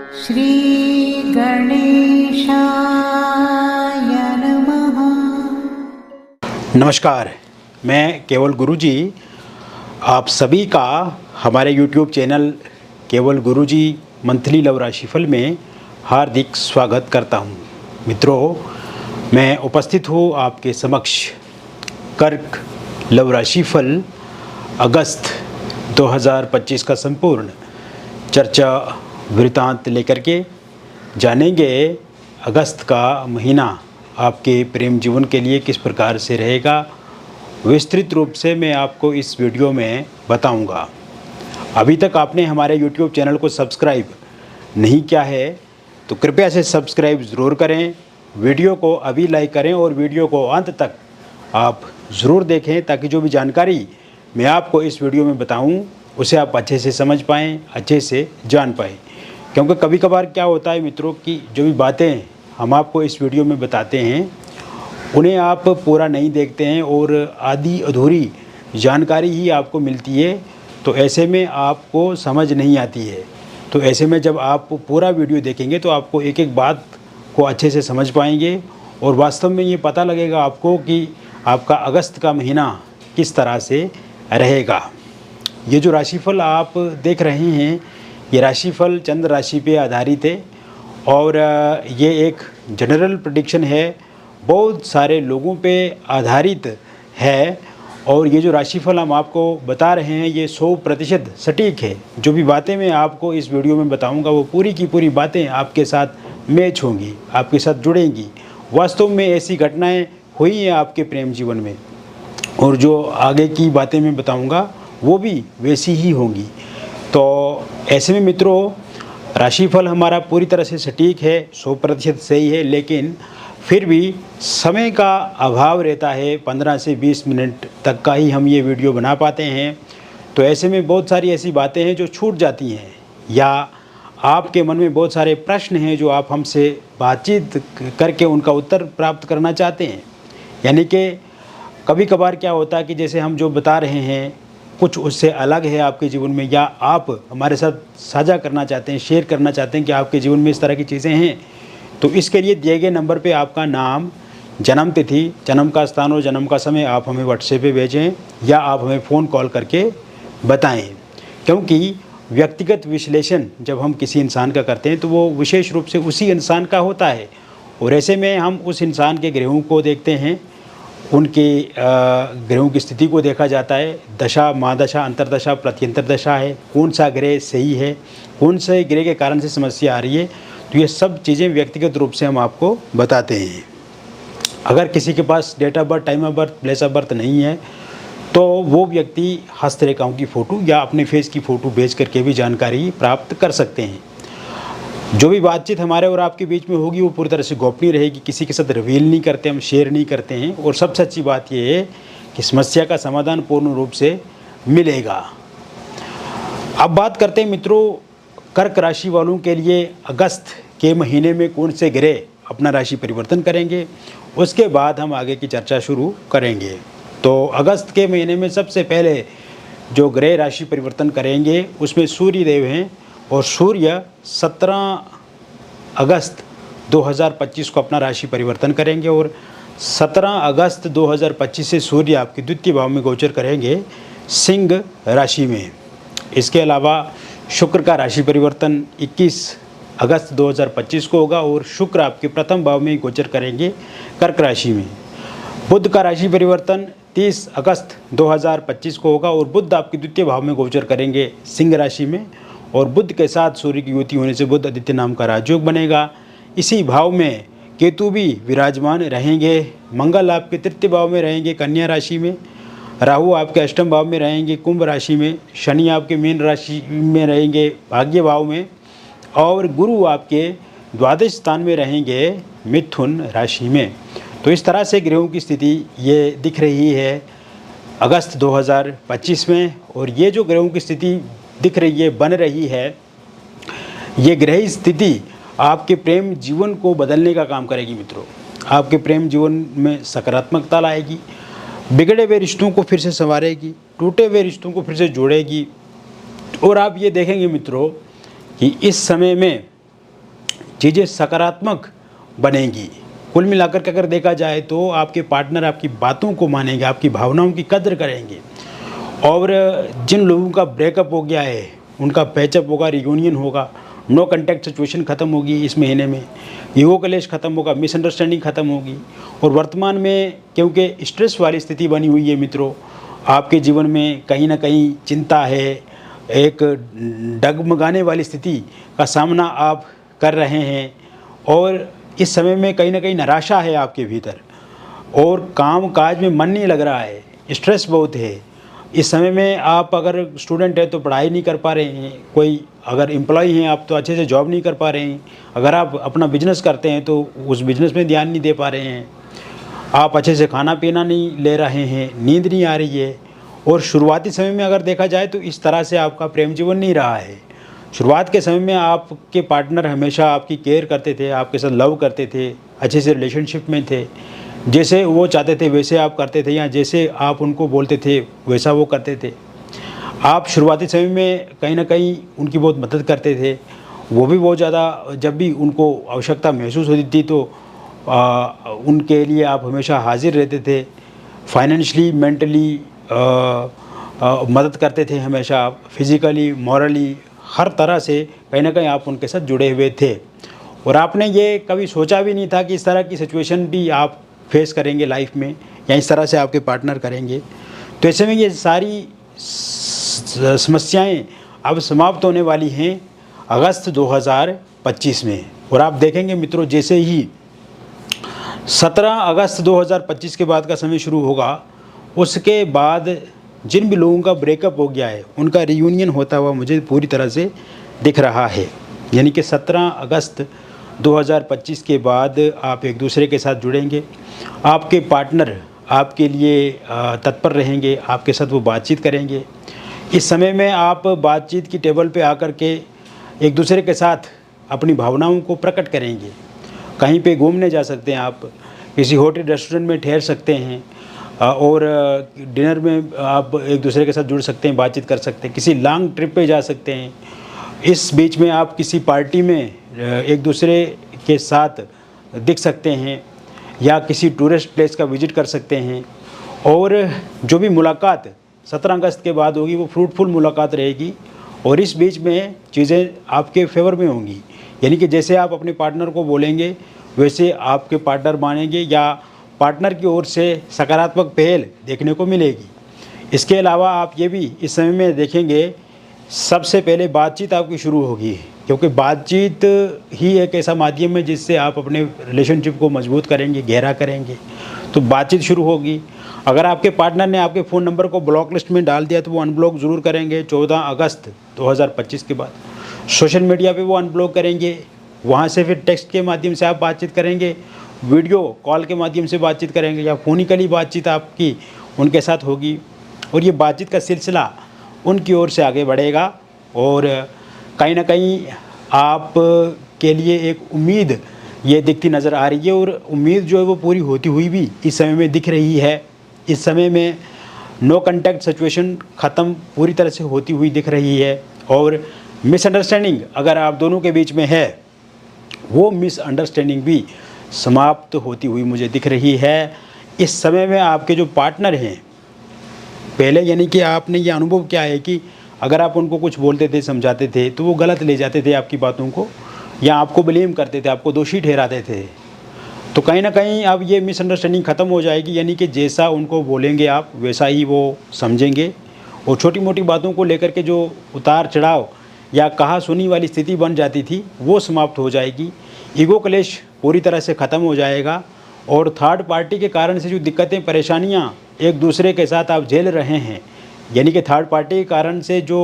श्री गणेशाय नमः। नमस्कार, मैं केवल गुरुजी आप सभी का हमारे YouTube चैनल केवल गुरुजी मंथली लव राशिफल में हार्दिक स्वागत करता हूं। मित्रों, मैं उपस्थित हूं आपके समक्ष कर्क लव राशिफल अगस्त 2025 का संपूर्ण चर्चा वृत्तांत लेकर के जानेंगे अगस्त का महीना आपके प्रेम जीवन के लिए किस प्रकार से रहेगा। विस्तृत रूप से मैं आपको इस वीडियो में बताऊंगा। अभी तक आपने हमारे YouTube चैनल को सब्सक्राइब नहीं किया है तो कृपया से सब्सक्राइब ज़रूर करें, वीडियो को अभी लाइक करें और वीडियो को अंत तक आप ज़रूर देखें ताकि जो भी जानकारी मैं आपको इस वीडियो में बताऊं उसे आप अच्छे से समझ पाएँ, अच्छे से जान पाएँ। क्योंकि कभी कभार क्या होता है मित्रों कि जो भी बातें हम आपको इस वीडियो में बताते हैं उन्हें आप पूरा नहीं देखते हैं और आधी अधूरी जानकारी ही आपको मिलती है, तो ऐसे में आपको समझ नहीं आती है। तो ऐसे में जब आप पूरा वीडियो देखेंगे तो आपको एक एक बात को अच्छे से समझ पाएंगे और वास्तव में ये पता लगेगा आपको कि आपका अगस्त का महीना किस तरह से रहेगा। ये जो राशिफल आप देख रहे हैं ये राशिफल चंद्र राशि पे आधारित है और ये एक जनरल प्रेडिक्शन है, बहुत सारे लोगों पे आधारित है। और ये जो राशिफल हम आपको बता रहे हैं ये 100% सटीक है। जो भी बातें मैं आपको इस वीडियो में बताऊंगा वो पूरी की पूरी बातें आपके साथ मैच होंगी, आपके साथ जुड़ेंगी। वास्तव में ऐसी घटनाएं हुई हैं आपके प्रेम जीवन में और जो आगे की बातें मैं बताऊंगा वो भी वैसी ही होंगी। तो ऐसे में मित्रों, राशिफल हमारा पूरी तरह से सटीक है, 100% सही है, लेकिन फिर भी समय का अभाव रहता है। 15 से 20 मिनट तक का ही हम ये वीडियो बना पाते हैं। तो ऐसे में बहुत सारी ऐसी बातें हैं जो छूट जाती हैं या आपके मन में बहुत सारे प्रश्न हैं जो आप हमसे बातचीत करके उनका उत्तर प्राप्त करना चाहते हैं। यानी कि कभी कभार क्या होता है कि जैसे हम जो बता रहे हैं कुछ उससे अलग है आपके जीवन में, या आप हमारे साथ साझा करना चाहते हैं, शेयर करना चाहते हैं कि आपके जीवन में इस तरह की चीज़ें हैं, तो इसके लिए दिए गए नंबर पे आपका नाम, जन्म तिथि, जन्म का स्थान और जन्म का समय आप हमें व्हाट्सएप पे भेजें या आप हमें फ़ोन कॉल करके बताएं। क्योंकि व्यक्तिगत विश्लेषण जब हम किसी इंसान का करते हैं तो वो विशेष रूप से उसी इंसान का होता है और ऐसे में हम उस इंसान के ग्रहों को देखते हैं, उनके ग्रहों की स्थिति को देखा जाता है। दशा, महादशा, अंतरदशा, प्रत्यंतर दशा है, कौन सा ग्रह सही है, कौन से ग्रह के कारण से समस्या आ रही है, तो ये सब चीज़ें व्यक्तिगत रूप से हम आपको बताते हैं। अगर किसी के पास date of birth, time of birth, place of birth नहीं है तो वो व्यक्ति हस्तरेखाओं की फ़ोटो या अपने फेस की फ़ोटो भेज करके भी जानकारी प्राप्त कर सकते हैं। जो भी बातचीत हमारे और आपके बीच में होगी वो पूरी तरह से गोपनीय रहेगी, किसी के साथ रिवील नहीं करते, हम शेयर नहीं करते हैं। और सबसे अच्छी बात ये है कि समस्या का समाधान पूर्ण रूप से मिलेगा। अब बात करते हैं मित्रों, कर्क राशि वालों के लिए अगस्त के महीने में कौन से ग्रह अपना राशि परिवर्तन करेंगे, उसके बाद हम आगे की चर्चा शुरू करेंगे। तो अगस्त के महीने में सबसे पहले जो ग्रह राशि परिवर्तन करेंगे उसमें सूर्य देव हैं और सूर्य 17 अगस्त 2025 को अपना राशि परिवर्तन करेंगे और 17 अगस्त 2025 से सूर्य आपके द्वितीय भाव में गोचर करेंगे सिंह राशि में। इसके अलावा शुक्र का राशि परिवर्तन 21 अगस्त 2025 को होगा और शुक्र आपके प्रथम भाव में गोचर करेंगे कर्क राशि में। बुध का राशि परिवर्तन 30 अगस्त 2025 को होगा और बुध आपके द्वितीय भाव में गोचर करेंगे सिंह राशि में और बुध के साथ सूर्य की युति होने से बुध आदित्य नाम का राजयोग बनेगा। इसी भाव में केतु भी विराजमान रहेंगे। मंगल आपके तृतीय भाव में रहेंगे कन्या राशि में, राहु आपके अष्टम भाव में रहेंगे कुंभ राशि में, शनि आपके मीन राशि में रहेंगे भाग्य भाव में और गुरु आपके द्वादश स्थान में रहेंगे मिथुन राशि में। तो इस तरह से ग्रहों की स्थिति ये दिख रही है अगस्त 2025 में। और ये जो ग्रहों की स्थिति दिख रही है, बन रही है, ये ग्रह स्थिति आपके प्रेम जीवन को बदलने का काम करेगी मित्रों। आपके प्रेम जीवन में सकारात्मकता लाएगी, बिगड़े हुए रिश्तों को फिर से संवारेगी, टूटे हुए रिश्तों को फिर से जोड़ेगी। और आप ये देखेंगे मित्रों कि इस समय में चीज़ें सकारात्मक बनेंगी। कुल मिलाकर के अगर देखा जाए तो आपके पार्टनर आपकी बातों को मानेंगे, आपकी भावनाओं की कद्र करेंगे। और जिन लोगों का ब्रेकअप हो गया है उनका पैचअप होगा, रियूनियन होगा, नो कॉन्टैक्ट सिचुएशन ख़त्म होगी इस महीने में, ईगो क्लैश ख़त्म होगा, मिसअंडरस्टैंडिंग ख़त्म होगी। और वर्तमान में क्योंकि स्ट्रेस वाली स्थिति बनी हुई है मित्रों, आपके जीवन में कहीं ना कहीं चिंता है, एक डगमगाने वाली स्थिति का सामना आप कर रहे हैं। और इस समय में कहीं ना कहीं निराशा है आपके भीतर और काम काज में मन नहीं लग रहा है, स्ट्रेस बहुत है। इस समय में आप अगर स्टूडेंट हैं तो पढ़ाई नहीं कर पा रहे हैं, कोई अगर एम्प्लॉय हैं आप तो अच्छे से जॉब नहीं कर पा रहे हैं, अगर आप अपना बिजनेस करते हैं तो उस बिज़नेस में ध्यान नहीं दे पा रहे हैं, आप अच्छे से खाना पीना नहीं ले रहे हैं, नींद नहीं आ रही है। और शुरुआती समय में अगर देखा जाए तो इस तरह से आपका प्रेम जीवन नहीं रहा है। शुरुआत के समय में आपके पार्टनर हमेशा आपकी केयर करते थे, आपके साथ लव करते थे, अच्छे से रिलेशनशिप में थे, जैसे वो चाहते थे वैसे आप करते थे या जैसे आप उनको बोलते थे वैसा वो करते थे। आप शुरुआती समय में कहीं ना कहीं उनकी बहुत मदद करते थे, वो भी बहुत ज़्यादा, जब भी उनको आवश्यकता महसूस होती थी तो उनके लिए आप हमेशा हाजिर रहते थे। फाइनेंशियली, मेंटली मदद करते थे हमेशा, आप फिज़िकली, मॉरली, हर तरह से कहीं ना कहीं आप उनके साथ जुड़े हुए थे। और आपने ये कभी सोचा भी नहीं था कि इस तरह की सिचुएशन भी आप फेस करेंगे लाइफ में या इस तरह से आपके पार्टनर करेंगे। तो ऐसे में ये सारी समस्याएं अब समाप्त होने वाली हैं अगस्त 2025 में। और आप देखेंगे मित्रों, जैसे ही 17 अगस्त 2025 के बाद का समय शुरू होगा, उसके बाद जिन भी लोगों का ब्रेकअप हो गया है उनका रियूनियन होता हुआ मुझे पूरी तरह से दिख रहा है। यानी कि 17 अगस्त 2025 के बाद आप एक दूसरे के साथ जुड़ेंगे, आपके पार्टनर आपके लिए तत्पर रहेंगे, आपके साथ वो बातचीत करेंगे। इस समय में आप बातचीत की टेबल पे आकर के एक दूसरे के साथ अपनी भावनाओं को प्रकट करेंगे। कहीं पे घूमने जा सकते हैं, आप किसी होटल रेस्टोरेंट में ठहर सकते हैं और डिनर में आप एक दूसरे के साथ जुड़ सकते हैं, बातचीत कर सकते हैं, किसी लॉन्ग ट्रिप पे जा सकते हैं। इस बीच में आप किसी पार्टी में एक दूसरे के साथ दिख सकते हैं या किसी टूरिस्ट प्लेस का विजिट कर सकते हैं। और जो भी मुलाकात 17 अगस्त के बाद होगी वो फ्रूटफुल मुलाकात रहेगी और इस बीच में चीज़ें आपके फेवर में होंगी। यानी कि जैसे आप अपने पार्टनर को बोलेंगे वैसे आपके पार्टनर मानेंगे या पार्टनर की ओर से सकारात्मक पहल देखने को मिलेगी। इसके अलावा आप ये भी इस समय में देखेंगे, सबसे पहले बातचीत आपकी शुरू होगी, क्योंकि बातचीत ही एक ऐसा माध्यम है जिससे आप अपने रिलेशनशिप को मजबूत करेंगे, गहरा करेंगे। तो बातचीत शुरू होगी। अगर आपके पार्टनर ने आपके फ़ोन नंबर को ब्लॉक लिस्ट में डाल दिया तो वो अनब्लॉक ज़रूर करेंगे 14 अगस्त 2025 के बाद। सोशल मीडिया पे वो अनब्लॉक करेंगे, वहाँ से फिर टेक्स्ट के माध्यम से आप बातचीत करेंगे, वीडियो कॉल के माध्यम से बातचीत करेंगे या फ़ोनिकली बातचीत आपकी उनके साथ होगी। और ये बातचीत का सिलसिला उनकी ओर से आगे बढ़ेगा और कहीं ना कहीं आप के लिए एक उम्मीद ये दिखती नज़र आ रही है। और उम्मीद जो है वो पूरी होती हुई भी इस समय में दिख रही है। इस समय में नो कॉन्टैक्ट सिचुएशन ख़त्म पूरी तरह से होती हुई दिख रही है और मिसअंडरस्टैंडिंग अगर आप दोनों के बीच में है वो मिसअंडरस्टैंडिंग भी समाप्त होती हुई मुझे दिख रही है। इस समय में आपके जो पार्टनर हैं, पहले यानी कि आपने ये अनुभव किया है कि अगर आप उनको कुछ बोलते थे, समझाते थे तो वो गलत ले जाते थे आपकी बातों को या आपको ब्लेम करते थे, आपको दोषी ठहराते थे। तो कहीं ना कहीं अब ये मिसअंडरस्टैंडिंग ख़त्म हो जाएगी। यानी कि जैसा उनको बोलेंगे आप वैसा ही वो समझेंगे और छोटी मोटी बातों को लेकर के जो उतार चढ़ाव या कहा सुनी वाली स्थिति बन जाती थी वो समाप्त हो जाएगी। ईगो क्लेश पूरी तरह से ख़त्म हो जाएगा और थर्ड पार्टी के कारण से जो दिक्कतें परेशानियां एक दूसरे के साथ आप झेल रहे हैं, यानी कि थर्ड पार्टी के कारण से जो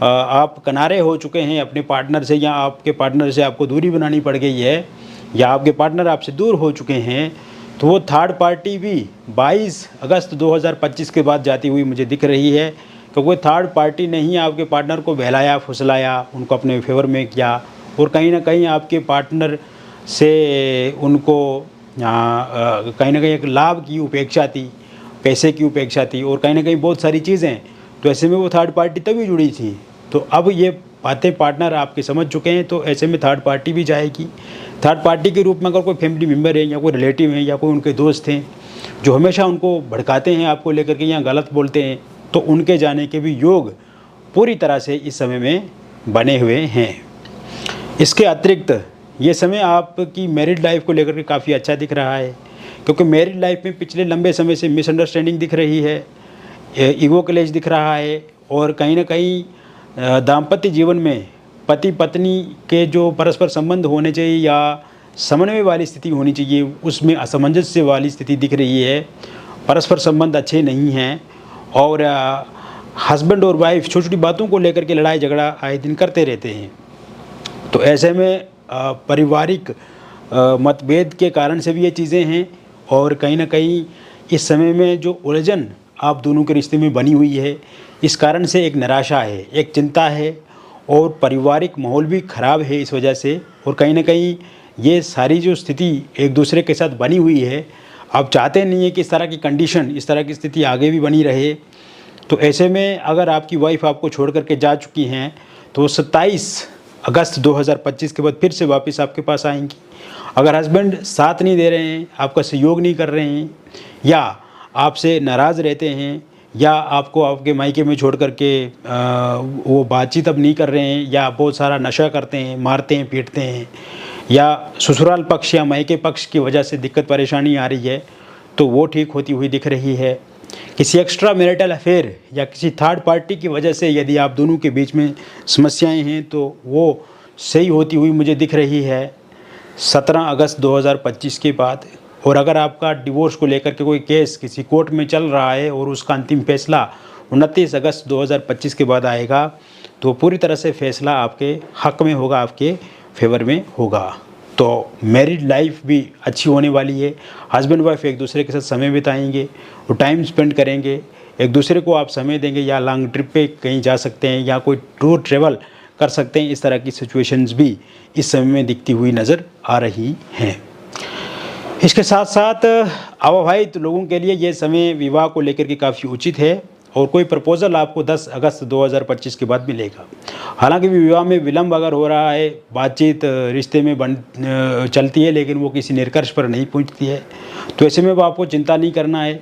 आप किनारे हो चुके हैं अपने पार्टनर से या आपके पार्टनर से आपको दूरी बनानी पड़ गई है या आपके पार्टनर आपसे दूर हो चुके हैं, तो वो थर्ड पार्टी भी 22 अगस्त 2025 के बाद जाती हुई मुझे दिख रही है। क्योंकि थर्ड पार्टी ने ही आपके पार्टनर को बहलाया, फुसलाया, उनको अपने फेवर में किया और कहीं ना कहीं आपके पार्टनर से उनको कहीं ना कहीं एक लाभ की उपेक्षा थी, पैसे की उपेक्षा थी और कहीं ना कहीं बहुत सारी चीज़ें। तो ऐसे में वो थर्ड पार्टी तभी जुड़ी थी। तो अब ये बातें पार्टनर आपके समझ चुके हैं, तो ऐसे में थर्ड पार्टी भी जाएगी। थर्ड पार्टी के रूप में अगर कोई फैमिली मेम्बर है या कोई रिलेटिव है या कोई उनके दोस्त हैं जो हमेशा उनको भड़काते हैं आपको लेकर के या गलत बोलते हैं, तो उनके जाने के भी योग पूरी तरह से इस समय में बने हुए हैं। इसके अतिरिक्त ये समय आपकी मैरिड लाइफ को लेकर के काफ़ी अच्छा दिख रहा है, क्योंकि मैरिड लाइफ में पिछले लंबे समय से मिसअंडरस्टैंडिंग दिख रही है, ईगो क्लेश दिख रहा है, और कहीं ना कहीं दाम्पत्य जीवन में पति पत्नी के जो परस्पर संबंध होने चाहिए या समन्वय वाली स्थिति होनी चाहिए, उसमें असमंजस्य वाली स्थिति दिख रही है। परस्पर संबंध अच्छे नहीं हैं और हस्बैंड और वाइफ छोटी छोटी बातों को लेकर के लड़ाई झगड़ा आए दिन करते रहते हैं। तो ऐसे में पारिवारिक मतभेद के कारण से भी ये चीज़ें हैं, और कहीं ना कहीं इस समय में जो उलझन आप दोनों के रिश्ते में बनी हुई है, इस कारण से एक निराशा है, एक चिंता है, और पारिवारिक माहौल भी ख़राब है इस वजह से। और कहीं ना कहीं ये सारी जो स्थिति एक दूसरे के साथ बनी हुई है, आप चाहते नहीं है कि इस तरह की कंडीशन, इस तरह की स्थिति आगे भी बनी रहे। तो ऐसे में अगर आपकी वाइफ आपको छोड़ करके जा चुकी हैं, तो 27 अगस्त 2025 के बाद फिर से वापस आपके पास आएंगी। अगर हस्बैंड साथ नहीं दे रहे हैं, आपका सहयोग नहीं कर रहे हैं, या आपसे नाराज़ रहते हैं, या आपको आपके मायके में छोड़ करके वो बातचीत अब नहीं कर रहे हैं, या बहुत सारा नशा करते हैं, मारते हैं, पीटते हैं, या ससुराल पक्ष या मायके पक्ष की वजह से दिक्कत परेशानी आ रही है, तो वो ठीक होती हुई दिख रही है। किसी एक्स्ट्रा मैरिटल अफेयर या किसी थर्ड पार्टी की वजह से यदि आप दोनों के बीच में समस्याएं हैं, तो वो सही होती हुई मुझे दिख रही है 17 अगस्त 2025 के बाद। और अगर आपका डिवोर्स को लेकर के कोई केस किसी कोर्ट में चल रहा है और उसका अंतिम फैसला 29 अगस्त 2025 के बाद आएगा, तो पूरी तरह से फैसला आपके हक में होगा, आपके फेवर में होगा। तो मैरिड लाइफ भी अच्छी होने वाली है। हस्बैंड वाइफ एक दूसरे के साथ समय बिताएंगे और टाइम स्पेंड करेंगे, एक दूसरे को आप समय देंगे, या लॉन्ग ट्रिप पे कहीं जा सकते हैं या कोई टूर ट्रेवल कर सकते हैं। इस तरह की सिचुएशंस भी इस समय में दिखती हुई नज़र आ रही हैं। इसके साथ साथ अविवाहित लोगों के लिए ये समय विवाह को लेकर के काफ़ी उचित है, और कोई प्रपोज़ल आपको 10 अगस्त 2025 के बाद मिलेगा। हालांकि विवाह में विलंब अगर हो रहा है, बातचीत रिश्ते में चलती है, लेकिन वो किसी निष्कर्ष पर नहीं पहुंचती है, तो ऐसे में आपको चिंता नहीं करना है।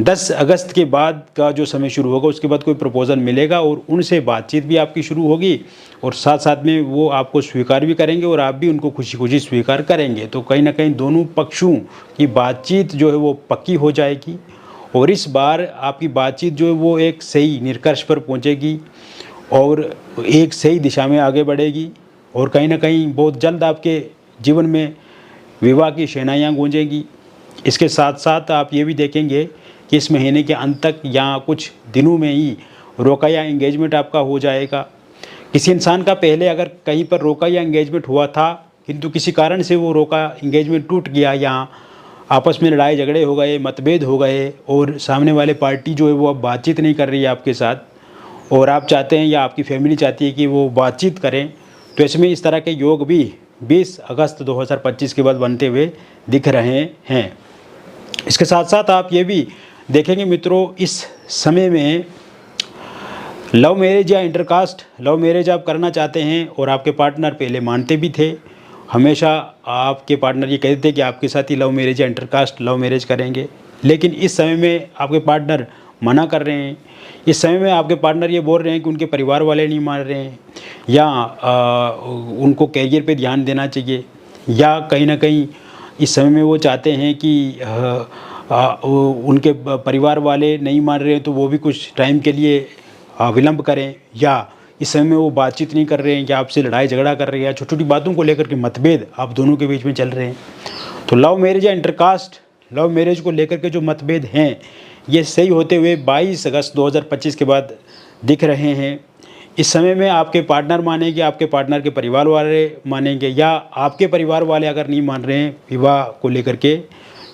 10 अगस्त के बाद का जो समय शुरू होगा, उसके बाद कोई प्रपोज़ल मिलेगा और उनसे बातचीत भी आपकी शुरू होगी, और साथ साथ में वो आपको स्वीकार भी करेंगे और आप भी उनको खुशी खुशी स्वीकार करेंगे। तो कहीं ना कहीं दोनों पक्षों की बातचीत जो है वो पक्की हो जाएगी, और इस बार आपकी बातचीत जो है वो एक सही निष्कर्ष पर पहुंचेगी और एक सही दिशा में आगे बढ़ेगी, और कहीं ना कहीं बहुत जल्द आपके जीवन में विवाह की शहनाइयाँ गूंजेंगी। इसके साथ साथ आप ये भी देखेंगे कि इस महीने के अंत तक या कुछ दिनों में ही रोका या एंगेजमेंट आपका हो जाएगा। किसी इंसान का पहले अगर कहीं पर रोका या एंगेजमेंट हुआ था, किंतु किसी कारण से वो रोका एंगेजमेंट टूट गया, या आपस में लड़ाई झगड़े हो गए, मतभेद हो गए, और सामने वाले पार्टी जो है वो अब बातचीत नहीं कर रही है आपके साथ, और आप चाहते हैं या आपकी फैमिली चाहती है कि वो बातचीत करें, तो इसमें इस तरह के योग भी 20 अगस्त 2025 के बाद बनते हुए दिख रहे हैं। इसके साथ साथ आप ये भी देखेंगे मित्रों, इस समय में लव मैरिज या इंटरकास्ट लव मैरिज आप करना चाहते हैं और आपके पार्टनर पहले मानते भी थे, हमेशा आपके पार्टनर ये कहते थे कि आपके साथ ही लव मैरिज या इंटरकास्ट लव मैरिज करेंगे, लेकिन इस समय में आपके पार्टनर मना कर रहे हैं। इस समय में आपके पार्टनर ये बोल रहे हैं कि उनके परिवार वाले नहीं मान रहे हैं, या उनको कैरियर पे ध्यान देना चाहिए, या कहीं ना कहीं इस समय में वो चाहते हैं कि उनके परिवार वाले नहीं मान रहे हैं तो वो भी कुछ टाइम के लिए विलंब करें, या इस समय में वो बातचीत नहीं कर रहे हैं, या आपसे लड़ाई झगड़ा कर रहे हैं, या छोटी छोटी बातों को लेकर के मतभेद आप दोनों के बीच में चल रहे हैं। तो लव मैरिज या इंटरकास्ट लव मैरिज को लेकर के जो मतभेद हैं, ये सही होते हुए 22 अगस्त 2025 के बाद दिख रहे हैं। इस समय में आपके पार्टनर मानेंगे, आपके पार्टनर के परिवार वाले मानेंगे, या आपके परिवार वाले अगर नहीं मान रहे हैं विवाह को लेकर के,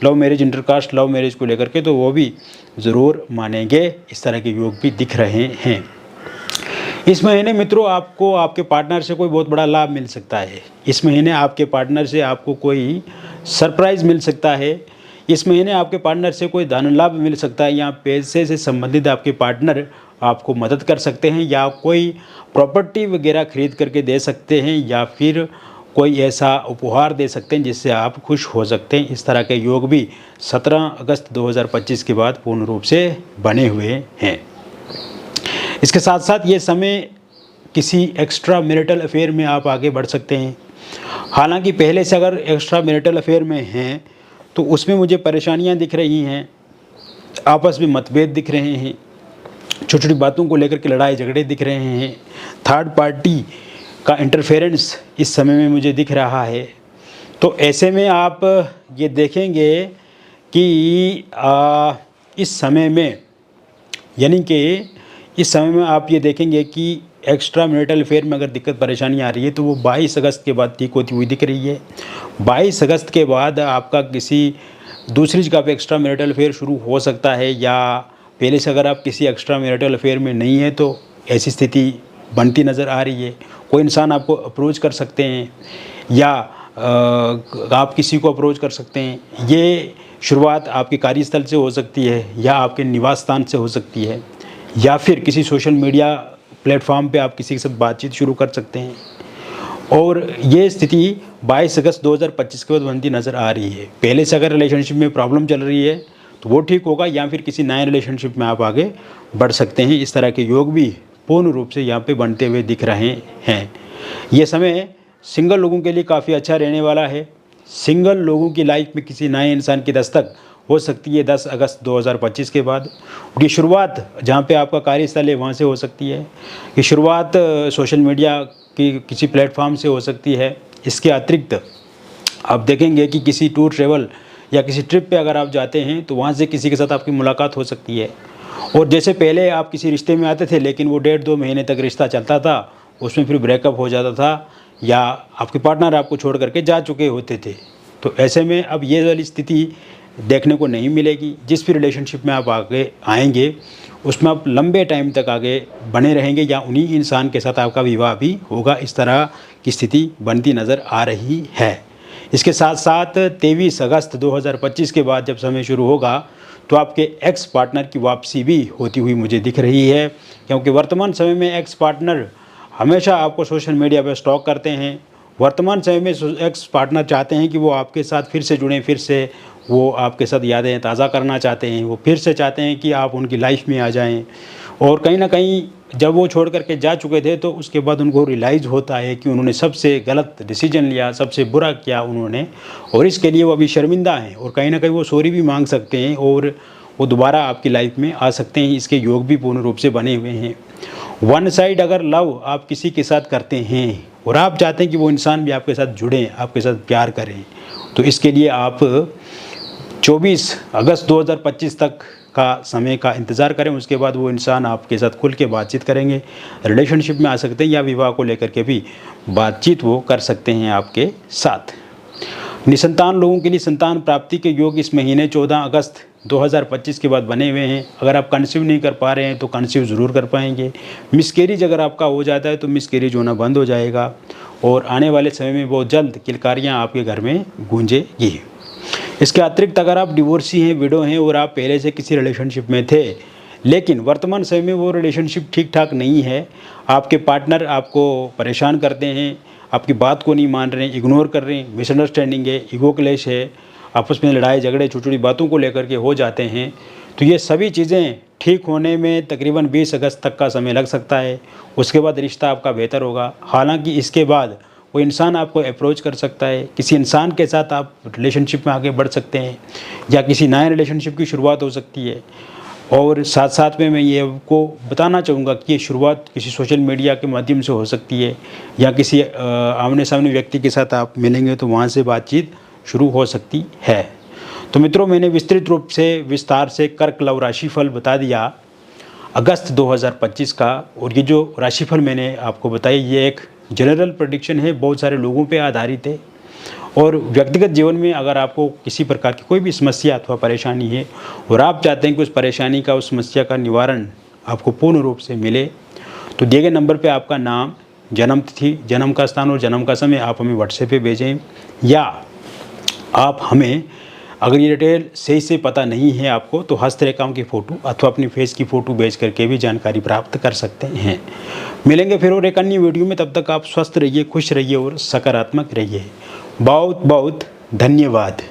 love marriage intercaste love marriage को लेकर के, तो वो भी ज़रूर मानेंगे। इस तरह के योग भी दिख रहे हैं। इस महीने मित्रों आपको आपके पार्टनर से कोई बहुत बड़ा लाभ मिल सकता है। इस महीने आपके पार्टनर से आपको कोई सरप्राइज़ मिल सकता है। इस महीने आपके पार्टनर से कोई धन लाभ मिल सकता है, या पैसे से संबंधित आपके पार्टनर आपको मदद कर सकते हैं, या कोई प्रॉपर्टी वगैरह खरीद करके दे सकते हैं, या फिर कोई ऐसा उपहार दे सकते हैं जिससे आप खुश हो सकते हैं। इस तरह के योग भी 17 अगस्त 2025 के बाद पूर्ण रूप से बने हुए हैं। इसके साथ साथ ये समय किसी एक्स्ट्रा मैरिटल अफेयर में आप आगे बढ़ सकते हैं। हालांकि पहले से अगर एक्स्ट्रा मैरिटल अफेयर में हैं तो उसमें मुझे परेशानियां दिख रही हैं, आपस में मतभेद दिख रहे हैं, छोटी छोटी बातों को लेकर के लड़ाई झगड़े दिख रहे हैं, थर्ड पार्टी का इंटरफेरेंस इस समय में मुझे दिख रहा है। तो ऐसे में आप ये देखेंगे कि इस समय में, यानी कि इस समय में आप ये देखेंगे कि एक्स्ट्रा मैरिटल अफेयर में अगर दिक्कत परेशानी आ रही है तो वो 22 अगस्त के बाद ठीक होती हुई दिख रही है। 22 अगस्त के बाद आपका किसी दूसरी जगह पे एक्स्ट्रा मैरिटल अफेयर शुरू हो सकता है, या पहले से अगर आप किसी एक्स्ट्रा मैरिटल अफेयर में नहीं है तो ऐसी स्थिति बनती नज़र आ रही है। कोई इंसान आपको अप्रोच कर सकते हैं, या आप किसी को अप्रोच कर सकते हैं। ये शुरुआत आपके कार्यस्थल से हो सकती है, या आपके निवास स्थान से हो सकती है, या फिर किसी सोशल मीडिया प्लेटफॉर्म पे आप किसी के साथ बातचीत शुरू कर सकते हैं। और ये स्थिति 22 अगस्त 2025 के बाद बनती नज़र आ रही है। पहले से अगर रिलेशनशिप में प्रॉब्लम चल रही है तो वो ठीक होगा, या फिर किसी नए रिलेशनशिप में आप आगे बढ़ सकते हैं। इस तरह के योग भी पूर्ण रूप से यहाँ पे बनते हुए दिख रहे हैं। ये समय सिंगल लोगों के लिए काफ़ी अच्छा रहने वाला है। सिंगल लोगों की लाइफ में किसी नए इंसान की दस्तक हो सकती है 10 अगस्त 2025 के बाद। और ये शुरुआत जहाँ पे आपका कार्यस्थल है वहाँ से हो सकती है। ये शुरुआत सोशल मीडिया की किसी प्लेटफॉर्म से हो सकती है। इसके अतिरिक्त आप देखेंगे कि किसी टूर ट्रेवल या किसी ट्रिप पे अगर आप जाते हैं तो वहाँ से किसी के साथ आपकी मुलाकात हो सकती है। और जैसे पहले आप किसी रिश्ते में आते थे लेकिन वो 1.5-2 महीने तक रिश्ता चलता था, उसमें फिर ब्रेकअप हो जाता था, या आपके पार्टनर आपको छोड़ करके जा चुके होते थे। तो ऐसे में अब ये वाली स्थिति देखने को नहीं मिलेगी। जिस भी रिलेशनशिप में आप आगे आएंगे उसमें आप लंबे टाइम तक आगे बने रहेंगे, या उन्हीं इंसान के साथ आपका विवाह भी होगा। इस तरह की स्थिति बनती नज़र आ रही है। इसके साथ साथ 23 अगस्त 2025 के बाद जब समय शुरू होगा तो आपके एक्स पार्टनर की वापसी भी होती हुई मुझे दिख रही है, क्योंकि वर्तमान समय में एक्स पार्टनर हमेशा आपको सोशल मीडिया पर स्टॉक करते हैं। वर्तमान समय में एक्स पार्टनर चाहते हैं कि वो आपके साथ फिर से जुड़ें, फिर से वो आपके साथ यादें ताज़ा करना चाहते हैं, वो फिर से चाहते हैं कि आप उनकी लाइफ में आ जाएं। और कहीं ना कहीं जब वो छोड़ करके जा चुके थे तो उसके बाद उनको रियलाइज़ होता है कि उन्होंने सबसे गलत डिसीजन लिया, सबसे बुरा किया उन्होंने, और इसके लिए वो अभी शर्मिंदा हैं। और कहीं ना कहीं वो सॉरी भी मांग सकते हैं और वो दोबारा आपकी लाइफ में आ सकते हैं। इसके योग भी पूर्ण रूप से बने हुए हैं। वन साइड अगर लव आप किसी के साथ करते हैं और आप चाहते हैं कि वो इंसान भी आपके साथ जुड़ें, आपके साथ प्यार करें, तो इसके लिए आप 24 अगस्त 2025 तक का समय का इंतज़ार करें। उसके बाद वो इंसान आपके साथ खुल के बातचीत करेंगे, रिलेशनशिप में आ सकते हैं, या विवाह को लेकर के भी बातचीत वो कर सकते हैं आपके साथ। निसंतान लोगों के लिए संतान प्राप्ति के योग इस महीने 14 अगस्त 2025 के बाद बने हुए हैं। अगर आप कंसीव नहीं कर पा रहे हैं तो कंसीव ज़रूर कर पाएंगे। मिसकैरेज अगर आपका हो जाता है तो मिसकैरेज होना बंद हो जाएगा, और आने वाले समय में बहुत जल्द किलकारियाँ आपके घर में गूंजेगी। इसके अतिरिक्त अगर आप डिवोर्सी हैं, विडो हैं, और आप पहले से किसी रिलेशनशिप में थे लेकिन वर्तमान समय में वो रिलेशनशिप ठीक ठाक नहीं है, आपके पार्टनर आपको परेशान करते हैं, आपकी बात को नहीं मान रहे हैं, इग्नोर कर रहे हैं, मिसअंडरस्टैंडिंग है, ईगो क्लैश है, आपस में लड़ाई झगड़े छोटी छोटी बातों को लेकर के हो जाते हैं, तो ये सभी चीज़ें ठीक होने में तकरीबन 20 अगस्त तक का समय लग सकता है। उसके बाद रिश्ता आपका बेहतर होगा। हालांकि इसके बाद कोई इंसान आपको अप्रोच कर सकता है, किसी इंसान के साथ आप रिलेशनशिप में आगे बढ़ सकते हैं, या किसी नए रिलेशनशिप की शुरुआत हो सकती है। और साथ साथ में मैं ये आपको बताना चाहूँगा कि ये शुरुआत किसी सोशल मीडिया के माध्यम से हो सकती है, या किसी आमने सामने व्यक्ति के साथ आप मिलेंगे तो वहाँ से बातचीत शुरू हो सकती है। तो मित्रों, मैंने विस्तृत रूप से विस्तार से कर्क लव राशिफल बता दिया अगस्त 2025 का। और ये जो राशिफल मैंने आपको बताई ये एक जनरल प्रेडिक्शन है, बहुत सारे लोगों पे आधारित है। और व्यक्तिगत जीवन में अगर आपको किसी प्रकार की कोई भी समस्या अथवा परेशानी है और आप चाहते हैं कि उस परेशानी का, उस समस्या का निवारण आपको पूर्ण रूप से मिले, तो दिए गए नंबर पे आपका नाम, जन्म तिथि, जन्म का स्थान और जन्म का समय आप हमें व्हाट्सएप पे भेजें, या आप हमें अगर ये डिटेल सही से पता नहीं है आपको तो हस्तरेखाओं की फ़ोटो अथवा अपनी फेस की फ़ोटो भेज करके भी जानकारी प्राप्त कर सकते हैं। मिलेंगे फिर और एक अन्य वीडियो में, तब तक आप स्वस्थ रहिए, खुश रहिए और सकारात्मक रहिए। बहुत बहुत धन्यवाद।